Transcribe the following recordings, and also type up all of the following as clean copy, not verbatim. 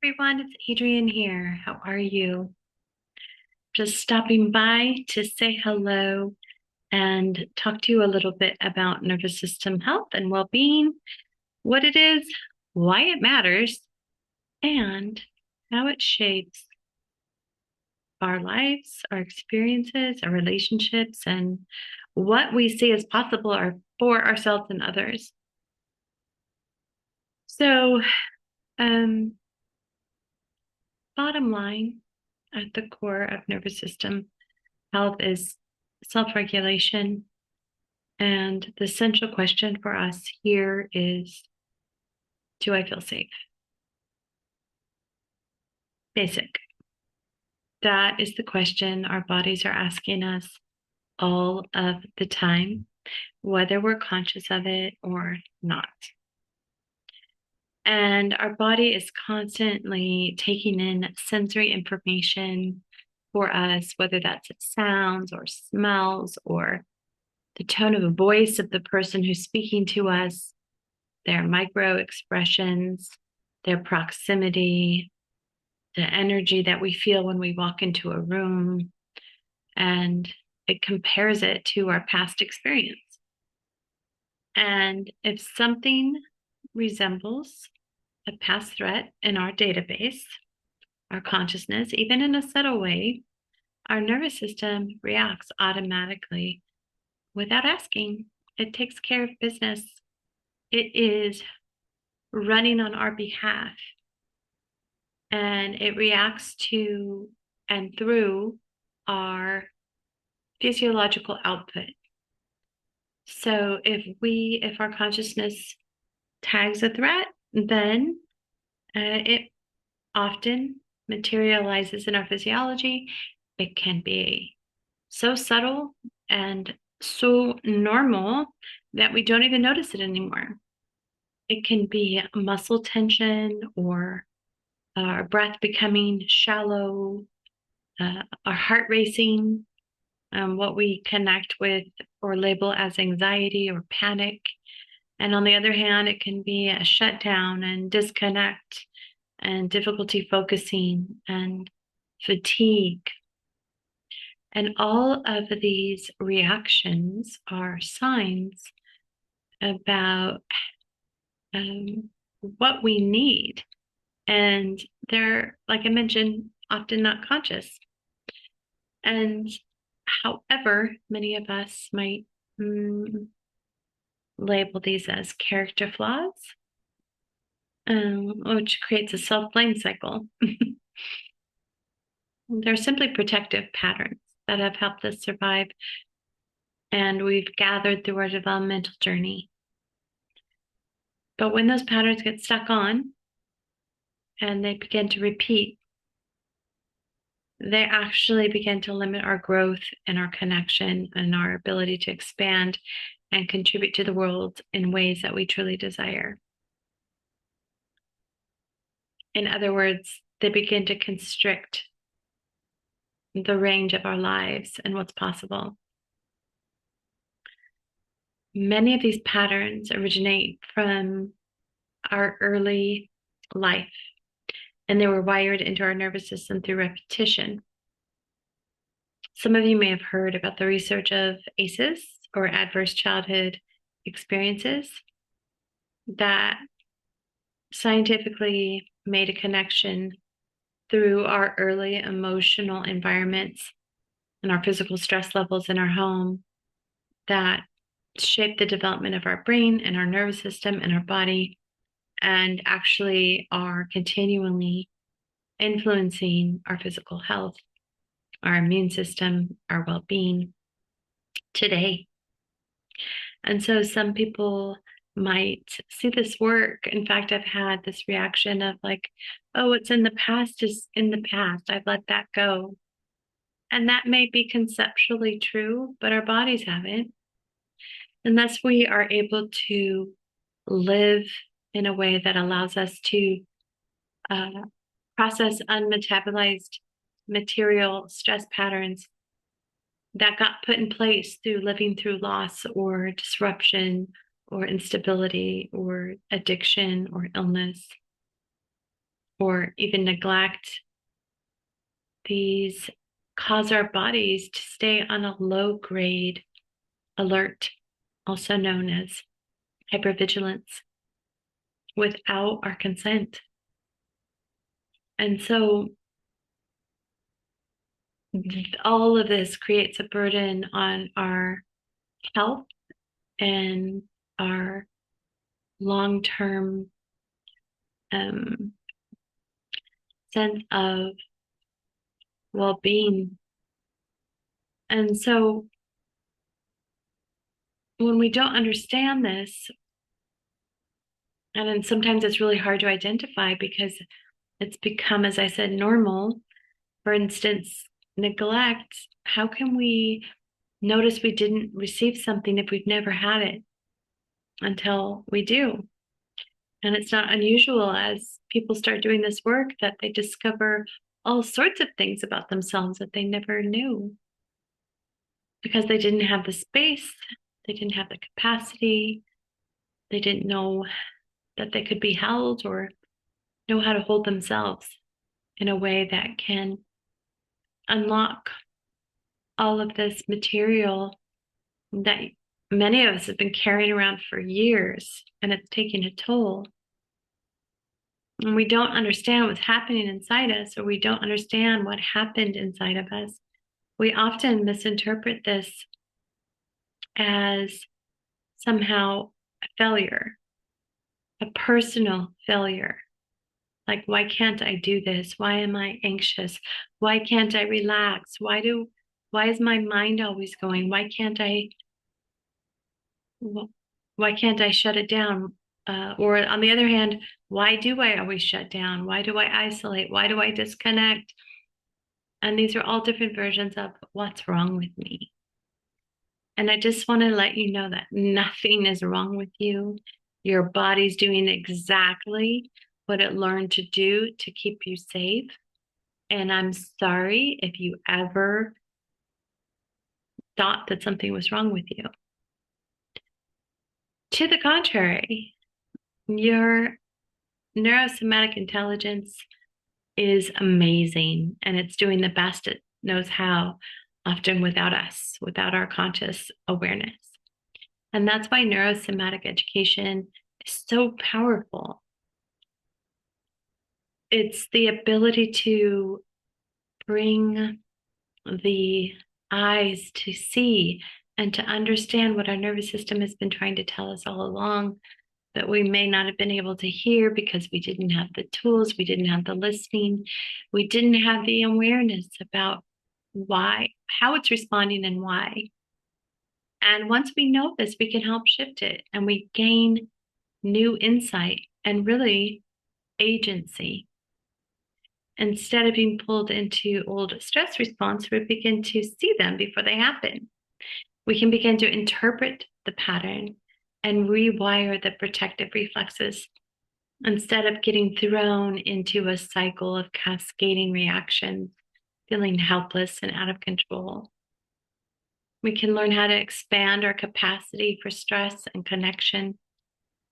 Everyone, it's Adrienne here. How are you? Just stopping by to say hello and talk to you a little bit about nervous system health and well-being, what it is, why it matters, and how it shapes our lives, our experiences, our relationships, and what we see as possible for ourselves and others. So, um, bottom line, at the core of nervous system health is self-regulation. And the central question for us here is, do I feel safe? Basic. That is the question our bodies are asking us all of the time, whether we're conscious of it or not. And our body is constantly taking in sensory information for us, whether that's sounds or smells or the tone of the voice of the person who's speaking to us, their micro expressions, their proximity, the energy that we feel when we walk into a room, and it compares it to our past experience. And if something resembles a past threat in our database, our consciousness, even in a subtle way, our nervous system reacts automatically without asking. It takes care of business. It is running on our behalf, and it reacts to and through our physiological output. So if our consciousness tags a threat, then it often materializes in our physiology. It can be so subtle and so normal that we don't even notice it anymore. It can be muscle tension or our breath becoming shallow, our heart racing, what we connect with or label as anxiety or panic. And on the other hand, it can be a shutdown and disconnect and difficulty focusing and fatigue. And all of these reactions are signs about what we need. And they're, like I mentioned, often not conscious. And however, many of us might label these as character flaws, which creates a self-blame cycle. They're simply protective patterns that have helped us survive, and we've gathered through our developmental journey. But when those patterns get stuck on and they begin to repeat, they actually begin to limit our growth and our connection and our ability to expand and contribute to the world in ways that we truly desire. In other words, they begin to constrict the range of our lives and what's possible. Many of these patterns originate from our early life, and they were wired into our nervous system through repetition. Some of you may have heard about the research of ACEs, or adverse childhood experiences, that scientifically made a connection through our early emotional environments and our physical stress levels in our home that shape the development of our brain and our nervous system and our body, and actually are continually influencing our physical health, our immune system, our well-being today. And so some people might see this work. In fact, I've had this reaction of like, oh, what's in the past is in the past. I've let that go. And that may be conceptually true, but our bodies haven't. And thus we are able to live in a way that allows us to process unmetabolized material stress patterns that got put in place through living through loss or disruption or instability or addiction or illness or even neglect, these cause our bodies to stay on a low grade alert, also known as hypervigilance, without our consent. And so all of this creates a burden on our health and our long-term sense of well-being. And so when we don't understand this, and then sometimes it's really hard to identify because it's become, as I said, normal. For instance, neglect. How can we notice we didn't receive something if we've never had it until we do? And it's not unusual as people start doing this work that they discover all sorts of things about themselves that they never knew because they didn't have the space, they didn't have the capacity, they didn't know that they could be held or know how to hold themselves in a way that can unlock all of this material that many of us have been carrying around for years, and it's taking a toll. And we don't understand what's happening inside us, or we don't understand what happened inside of us. We often misinterpret this as somehow a failure, a personal failure. Like, why can't I do this? Why am I anxious? Why can't I relax? Why is my mind always going? Why can't I shut it down? Or on the other hand, why do I always shut down? Why do I isolate? Why do I disconnect? And these are all different versions of what's wrong with me. And I just want to let you know that nothing is wrong with you. Your body's doing exactly what it learned to do to keep you safe. And I'm sorry if you ever thought that something was wrong with you. To the contrary, your neurosomatic intelligence is amazing, and it's doing the best it knows how, often without us, without our conscious awareness. And that's why neurosomatic education is so powerful. It's the ability to bring the eyes to see and to understand what our nervous system has been trying to tell us all along, that we may not have been able to hear because we didn't have the tools, we didn't have the listening, we didn't have the awareness about why, how it's responding and why. And once we know this, we can help shift it and we gain new insight and really agency. Instead of being pulled into old stress response, we begin to see them before they happen. We can begin to interpret the pattern and rewire the protective reflexes instead of getting thrown into a cycle of cascading reactions, feeling helpless and out of control. We can learn how to expand our capacity for stress and connection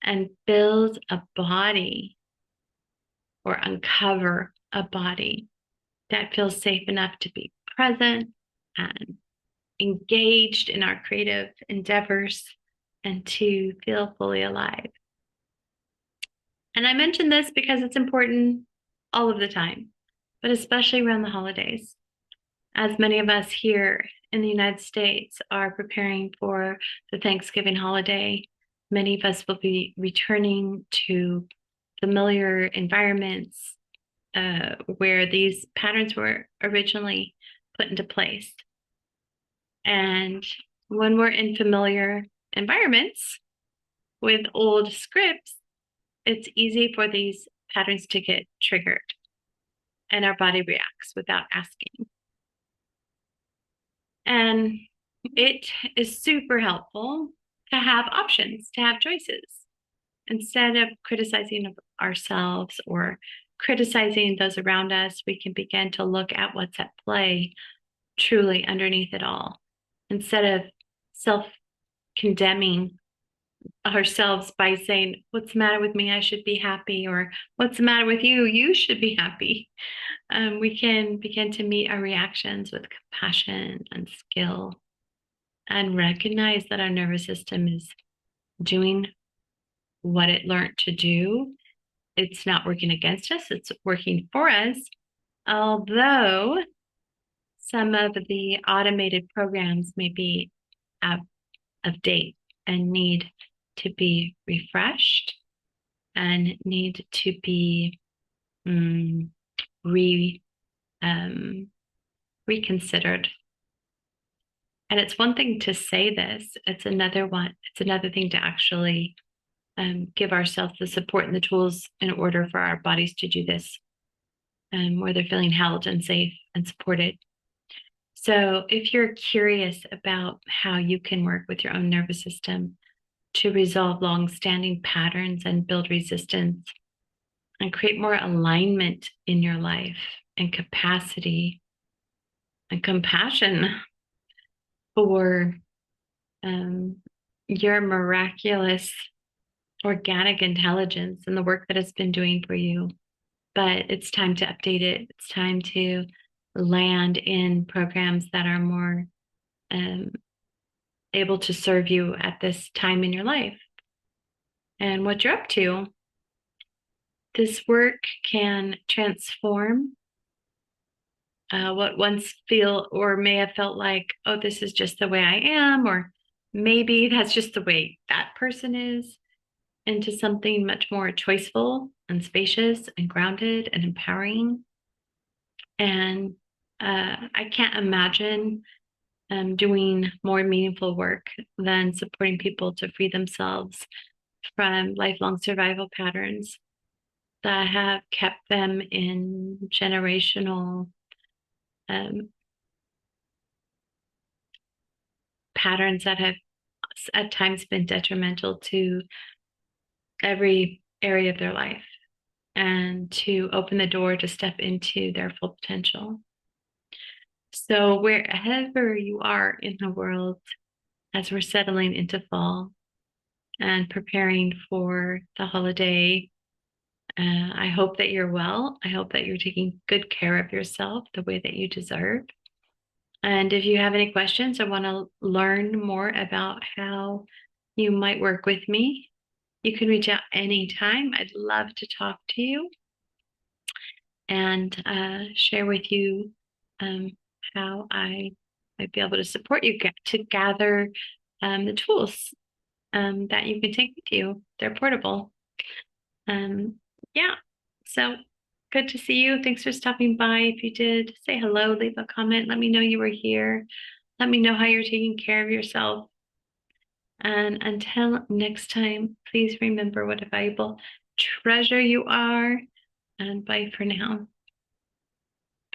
and build a body or uncover a body that feels safe enough to be present and engaged in our creative endeavors and to feel fully alive. And I mention this because it's important all of the time, but especially around the holidays. As many of us here in the United States are preparing for the Thanksgiving holiday, many of us will be returning to familiar environments where these patterns were originally put into place. And when we're in familiar environments with old scripts, it's easy for these patterns to get triggered and our body reacts without asking. And it is super helpful to have options, to have choices. Instead of criticizing ourselves or criticizing those around us, we can begin to look at what's at play truly underneath it all. Instead of self-condemning ourselves by saying, "What's the matter with me? I should be happy," or "What's the matter with you? You should be happy." We can begin to meet our reactions with compassion and skill and recognize that our nervous system is doing what it learned to do. It's not working against us, it's working for us. Although some of the automated programs may be out of date and need to be refreshed and need to be re reconsidered. And it's one thing to say this, it's another thing to actually give ourselves the support and the tools in order for our bodies to do this, where they're feeling held and safe and supported. So if you're curious about how you can work with your own nervous system to resolve long-standing patterns and build resistance and create more alignment in your life and capacity and compassion for your miraculous organic intelligence and the work that it's been doing for you. But it's time to update it. It's time to land in programs that are more able to serve you at this time in your life and what you're up to. This work can transform what once feel or may have felt like, oh, this is just the way I am, or maybe that's just the way that person is, into something much more choiceful and spacious and grounded and empowering. And I can't imagine doing more meaningful work than supporting people to free themselves from lifelong survival patterns that have kept them in generational patterns that have at times been detrimental to every area of their life, and to open the door to step into their full potential. So wherever you are in the world, as we're settling into fall and preparing for the holiday, I hope that you're well. I hope that you're taking good care of yourself the way that you deserve. And if you have any questions or want to learn more about how you might work with me, you can reach out anytime. I'd love to talk to you and share with you how I might be able to support you to gather the tools that you can take with you. They're portable. Yeah, so good to see you. Thanks for stopping by. If you did, say hello, leave a comment. Let me know you were here. Let me know how you're taking care of yourself. And until next time, please remember what a valuable treasure you are. And bye for now.